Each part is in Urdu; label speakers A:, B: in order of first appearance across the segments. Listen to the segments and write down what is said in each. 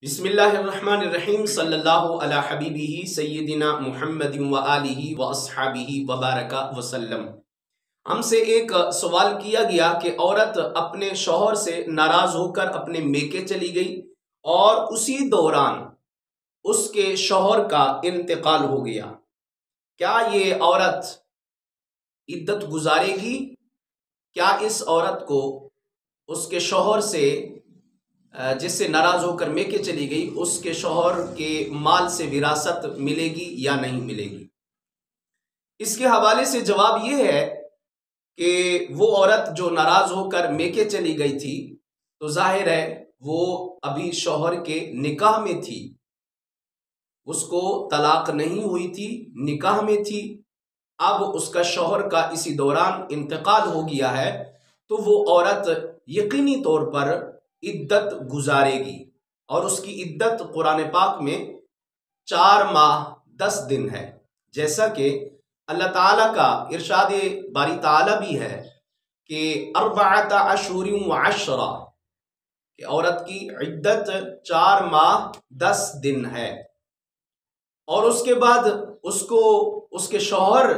A: بسم اللہ الرحمن الرحیم صلی اللہ علی حبیبہ سیدنا محمد و آلہ و اصحابہ وبارک وسلم۔ ہم سے ایک سوال کیا گیا کہ عورت اپنے شوہر سے ناراض ہو کر اپنے میکے چلی گئی اور اسی دوران اس کے شوہر کا انتقال ہو گیا، کیا یہ عورت عدت گزارے گی؟ کیا اس عورت کو اس کے شوہر سے جس سے ناراض ہو کر میکے چلی گئی اس کے شوہر کے مال سے وراثت ملے گی یا نہیں ملے گی؟ اس کے حوالے سے جواب یہ ہے کہ وہ عورت جو ناراض ہو کر میکے چلی گئی تھی تو ظاہر ہے وہ ابھی شوہر کے نکاح میں تھی، اس کو طلاق نہیں ہوئی تھی، نکاح میں تھی۔ اب اس کا شوہر کا اسی دوران انتقال ہو گیا ہے تو وہ عورت یقینی طور پر عدت گزارے گی، اور اس کی عدت قرآن پاک میں 4 ماہ 10 دن ہے، جیسا کہ اللہ تعالیٰ کا ارشاد باری تعالیٰ بھی ہے کہ 4 اشہر و عشرہ، کہ عورت کی عدت 4 ماہ 10 دن ہے، اور اس کے بعد اس کو اس کے شوہر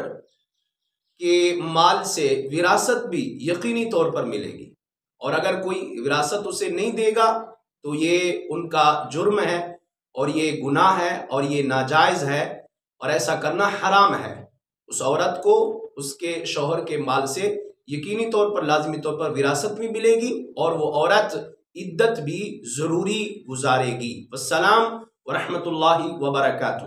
A: کے مال سے وراثت بھی یقینی طور پر ملے گی، اور اگر کوئی وراثت اسے نہیں دے گا تو یہ ان کا جرم ہے اور یہ گناہ ہے اور یہ ناجائز ہے، اور ایسا کرنا حرام ہے۔ اس عورت کو اس کے شوہر کے مال سے یقینی طور پر لازمی طور پر وراثت بھی ملے گی اور وہ عورت عدت بھی ضروری گزارے گی۔ والسلام ورحمۃ اللہ وبرکاتہ۔